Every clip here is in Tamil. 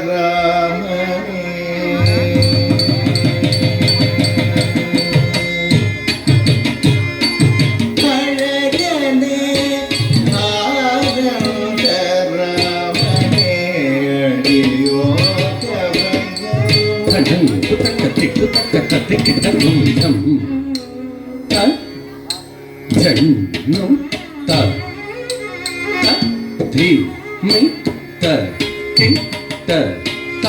ஆனந்தராமனே அழகனே ஆனந்தராமனே அடியோ ஜன்னும் த தி மி த கி த த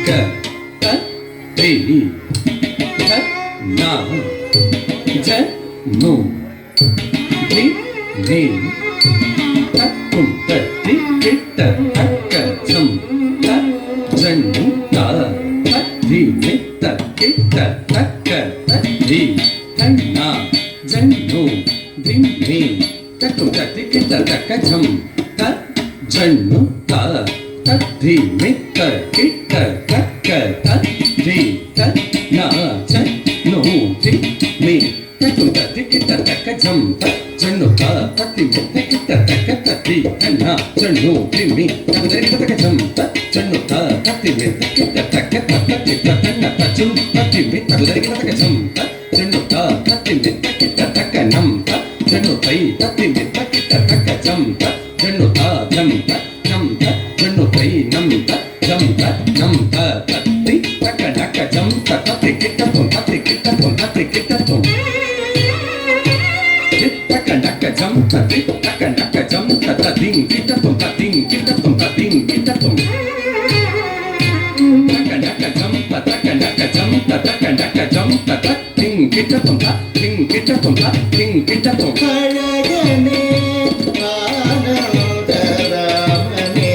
க த தி த நா ஜ நு தி தி த கும் த தி கி த த க ஜம் த ஜன்னு த த தி மி த கி த த க த தி த நா ஜன்னு தி மி த கும் த தி கி த த க ஜம் த ஜன்னு த த தி மி த கி த த க த தி த நா ஜ நு தி மி த கும் த தி கி த த க ஜம் த ஜன்னு த த தி மி த கி த த க த தி த நா ஜன்னு தி மி த கும் த தி கி த க ஜம் த ஜன்னு த த தி மி த கி த த க த தி த த ந த ஜும் த தி மி த கும் த தி கி த த க ஜம் த ஜன்னு த த தி மி த கி த த க நம் த ஜன்னு தை த தி மி த கி த த க ஜம் த ஜன்னு த ஜம் த நம் த ஜன்னு தை நம் த ஜம் த நம் த த தி த க ன க ஜம் த த தி கி த தும் த தி கி த தும் த தி கி த தும் தி த க ன க ஜம் த தி த க ன க ஜம் த த திங் கி த தும் த திங் கி த தும் த திங் கி த தும் த க ன க ஜம் த த க ன க ஜம் த த க ன க ஜம் த த திங் கி த தும் த திங் கி த தும் த திங் கி த தும் அழகனே ஆனந்தராமனே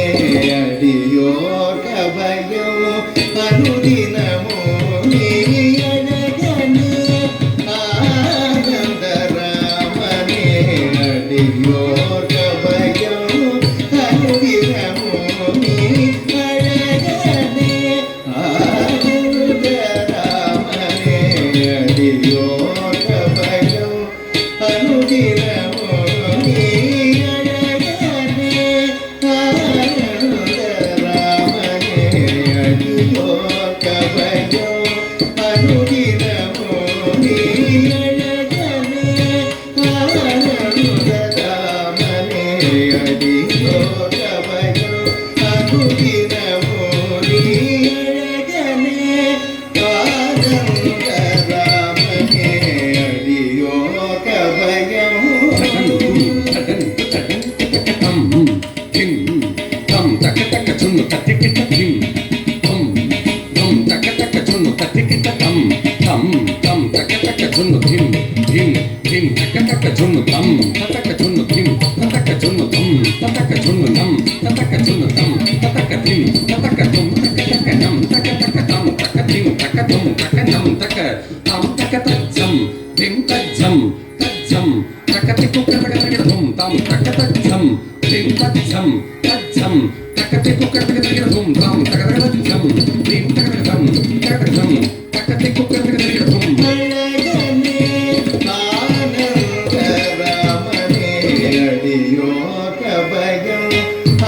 அடியோர் கபயம் அனுதினமோ நீ அழகனே ஆனந்தராமனே அடியோர் கபயம் அனுதினமோ நீ அழகனே ஆனந்தராமனே அடியோர் கபயம் அனுதினமோ நீ அழகனே ஆனந்தராமனே அடியோர் கபயம் அனுதினமோ நீ அழகனே ஆனந்தராமனே அடியோர் கபயம் அனுதினமோ நீ அழகனே ஆனந்தராமனே அடியோர் கபயம் அழகனே ஆனந்தராமனே அடியோர் கபயம்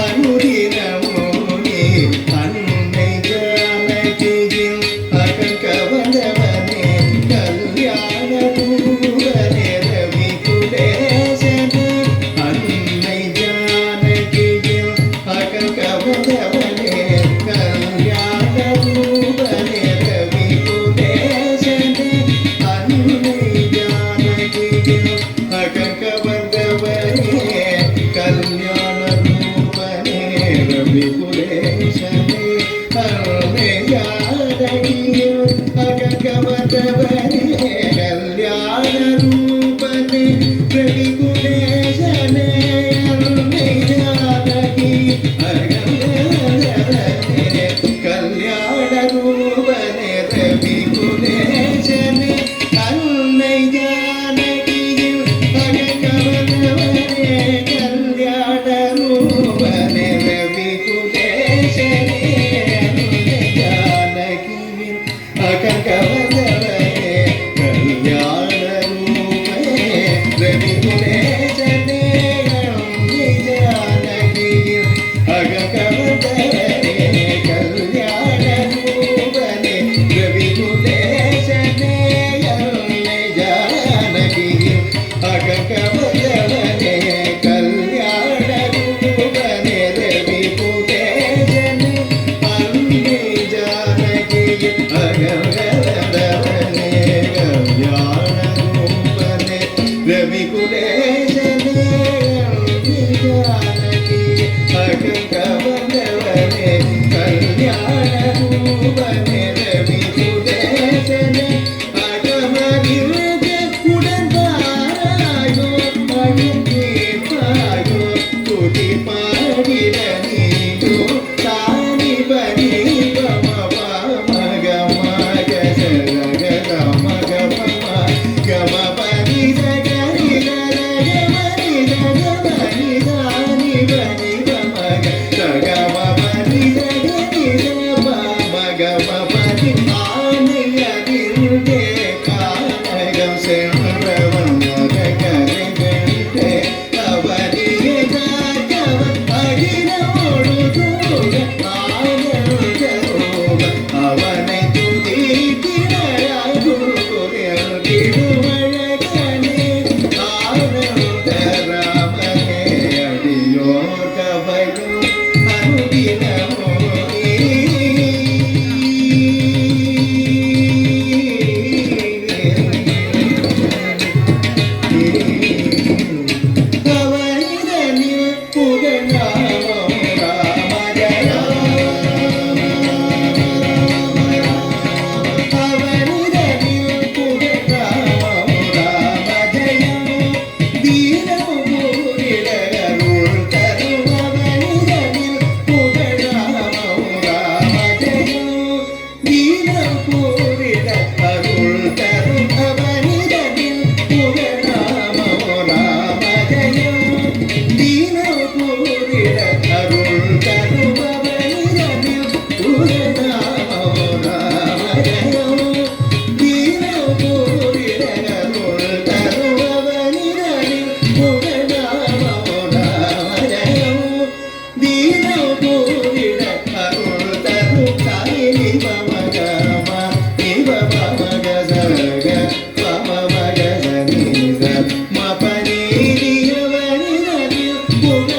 அனுதினமோ நீ அன்னை ஜானகியின் அகங்கவந்தவனே கல்யாண பூவனே ரவி குலேசனே அன்னை ஜானகியின் அகங்கவந்தவனே கல்யாண பூவனே ரவி குலேசனே அன்னை ஜானகியின் அகங்கவந்தவனே கல்யாண ரூபனே ரவி குலேசனே அன்னை ஜானகியின் அகங்கவந்தவனே கல்யாண ரூபனே ரவி குலேசனே அன்னை ஜானகி அகங்கவந்தவனே கல்யாண ரூபனே ரவி குலேசனே அன்னை ஜானகியின் அகங்கவந்தவனே கல்யாண ரூபனே ரவி குலேசனே குண